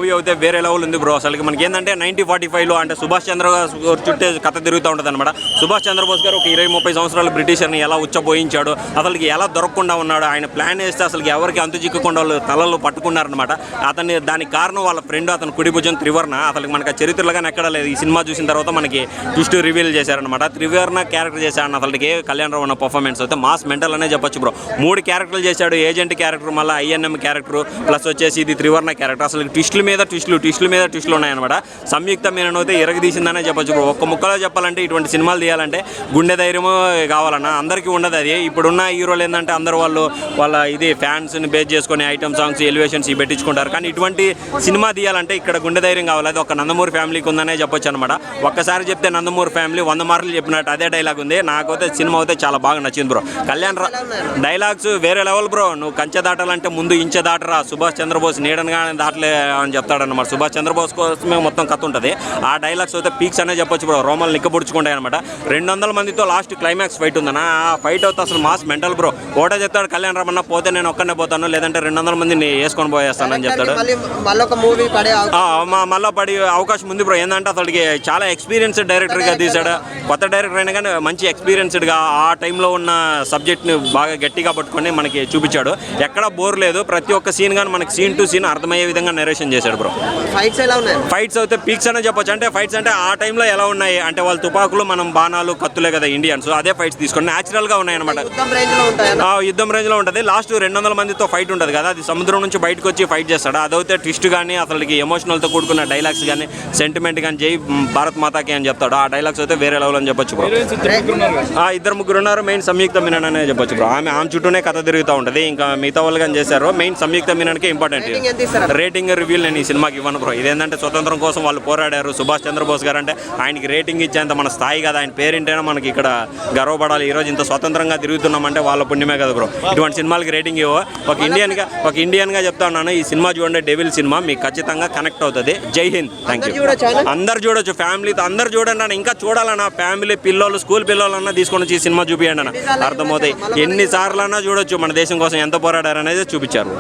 Movie అయితే వేరే level ఉంది బ్రో. అసలు మనకి ఏంటంటే 1945లో అంటే సుభాష్ చంద్రబోస్ చుట్టే కథ తిరుగుతూ ఉంటుంది అనమాట. సుభాష్ చంద్రబోస్ గారు ఒక 20-30 సంవత్సరాలు బ్రిటిషర్ని ఎలా ఉచ్చబోయించాడు, అసలుకి ఎలా దొరకకుండా ఉన్నాడు, ఆయన ప్లాన్ వేస్తే అసలు ఎవరికి అంతు చిక్కకుండా వాళ్ళు తలలు పట్టుకున్నారనమాట. అతన్ని దానికి కారణం వాళ్ళ ఫ్రెండ్, అతను కుడి భుజం త్రివర్ణ. అసలు మనకి ఆ చరిత్రలుగానే ఎక్కడ లేదు. ఈ సినిమా చూసిన తర్వాత మనకి ట్విస్ట్ రివీల్ చేశారనమాట. త్రివర్ణ క్యారెక్టర్ చేశాడు అసలుకి కళ్యాణ్ రావు ఉన్న పర్ఫార్మెన్స్ అయితే మాస్ మెంటల్ అనే చెప్పొచ్చు బ్రో. 3 క్యారెక్టర్లు చేశాడు. ఏజెంట్ క్యారెక్టర్, మళ్ళీ INM క్యారెక్టర్, ప్లస్ వచ్చేసి ఇది త్రివర్ణ క్యారెక్టర్. అసలు ట్విస్టుల మీద ట్విస్టులు ఉన్నాయన్నమాట. సంయుక్త మీనన్ అయితే ఇరగదీసిందనే చెప్పొచ్చు బ్రో. ఒక్క ముక్కలో చెప్పాలంటే ఇటువంటి సినిమాలు తీయాలంటే గుండె ధైర్యము కావాలన్నా, అందరికీ ఉండదు అది. ఇప్పుడున్న హీరోలు ఏంటంటే అందరూ వాళ్ళ ఇది ఫ్యాన్స్ని బేస్ చేసుకొని ఐటమ్ సాంగ్స్, ఎలివేషన్స్ పెట్టించుకుంటారు. కానీ ఇటువంటి సినిమా తీయాలంటే ఇక్కడ గుండె ధైర్యం కావాలి. అది ఒక నందమూరి ఫ్యామిలీకి ఉందనే చెప్పొచ్చు అనమాట. ఒక్కసారి చెప్తే నందమూరి ఫ్యామిలీ 100 మార్లు చెప్పినట్టు అదే డైలాగ్ ఉంది. నాకైతే సినిమా అయితే చాలా బాగా నచ్చింది బ్రో. డైలాగ్స్ వేరే లెవెల్ బ్రో. నువ్వు కంచె దాటాలంటే ముందు ఇంచె దాటరా, సుభాష్ చంద్రబోస్ నీడనగానే దాటలే అని చెప్తాడన్నమాట. సుభాష్ చంద్రబోస్ కోసమే మొత్తం కథ ఉంటుంది. ఆ డైలాగ్స్ అయితే పీక్స్ అనే చెప్పొచ్చు బ్రో. రోమల్ నిక్కబుడుచుకుంటాయి అనమాట. 200 మందితో లాస్ట్ క్లైమాక్స్ ఫైట్ ఉందన్న. ఆ ఫైట్ అయితే అసలు మాస్ మెంటల్ బ్రో. ఓటే చెప్తాడు కళ్యాణ్ రామన్న, పోతే నేను ఒక్కనే పోతాను, లేదంటే 200 మందిని వేసుకొని పోయేస్తానని చెప్తాడు. మళ్ళీ పడి అవకాశం ఉంది బ్రో. ఏంటంటే అసలుకి చాలా ఎక్స్పీరియన్స్డ్ డైరెక్టర్గా తీశాడు. కొత్త డైరెక్టర్ అయినా కానీ మంచి ఎక్స్పీరియన్స్డ్గా ఆ టైంలో ఉన్న సబ్జెక్ట్ని బాగా గట్టిగా పట్టుకొని మనకి చూపించాడు. ఎక్కడ బోర్ లేదు. ప్రతి ఒక్క సీన్ కానీ మనకి సీన్ టు సీన్ అర్థమయ్యే విధంగా నెరేషన్ చేశాడు బ్రో. ఫైట్స్ ఎలా ఉన్నాయి? ఫైట్స్ అయితే పీక్స్ అనే చెప్పొచ్చు. అంటే ఫైట్స్ అంటే ఆ టైంలో ఎలా ఉన్నాయి అంటే వాళ్ళ తుపాకులు, మనం బాణాలు, కత్తులే కదా ఇండియన్స్, అదే ఫైట్స్ తీసుకొని న్యాచురల్గా ఉన్నాయి అనమాట. యుద్ధం రేంజ్లో ఉంటుంది. లాస్ట్ 200 మందితో ఫైట్ ఉంటుంది కదా, అది సముద్రం నుంచి బయటకు వచ్చి ఫైట్ చేస్తాడు. అదైతే ట్విస్ట్ కానీ అసలుకి ఎమోషనల్తో కూడుకున్న డైలాగ్స్ కానీ, సెంటిమెంట్ కానీ, జై భారత్ మాతాకి అని చెప్తాడు. ఆ డైలాగ్స్ అయితే వేరే లెవెల్ అని చెప్పొచ్చు బ్రో. 2-3 ఉన్నారు. మెయిన్ సంయుక్త మీనన్ అనే చెప్పొచ్చు బ్రో. ఆమె చుట్టూనే కథ తిరుగుతూ ఉంటుంది. ఇంకా మిగతా వాళ్ళు కానీ చేశారు. మెయిన్ సంయుక్త మీనన్కే ఇంపార్టెంట్. రేటింగ్ రివ్యూల్ నేను ఈ సినిమాకి ఇవ్వను బ్రో. ఇదేంటంటే స్వతంత్రం కోసం వాళ్ళు పోరాడారు. సుభాష్ చంద్రబోస్ గారు అంటే ఆయనకి రేటింగ్ ఇచ్చేంత మన స్థాయి కదా. ఆయన పేరింటైనా మనకి ఇక్కడ గర్వపడాలి. ఈరోజు ఇంత స్వతంత్రంగా తిరుగుతున్నామంటే వాళ్ళ పుణ్యమే కదా బ్రో. ఇటువంటి సినిమాలకి రేటింగ్ ఇవ్వ. ఒక ఇండియన్గా చెప్తా ఉన్నాను, ఈ సినిమా చూడండి, డెవిల్ సినిమా, మీకు ఖచ్చితంగా కనెక్ట్ అవుతుంది. జై హింద్. Thank you. అందరు చూడొచ్చు, ఫ్యామిలీతో అందరు చూడండి అన్న. ఇంకా చూడాలన్నా ఫ్యామిలీ పిల్లలు, స్కూల్ పిల్లలన్నా తీసుకొని వచ్చి ఈ సినిమా చూపించండి అన్న. అర్థమవుతాయి. ఎన్నిసార్లు అన్నా చూడొచ్చు. మన దేశం కోసం ఎంత పోరాడారు అనేది చూపించారు.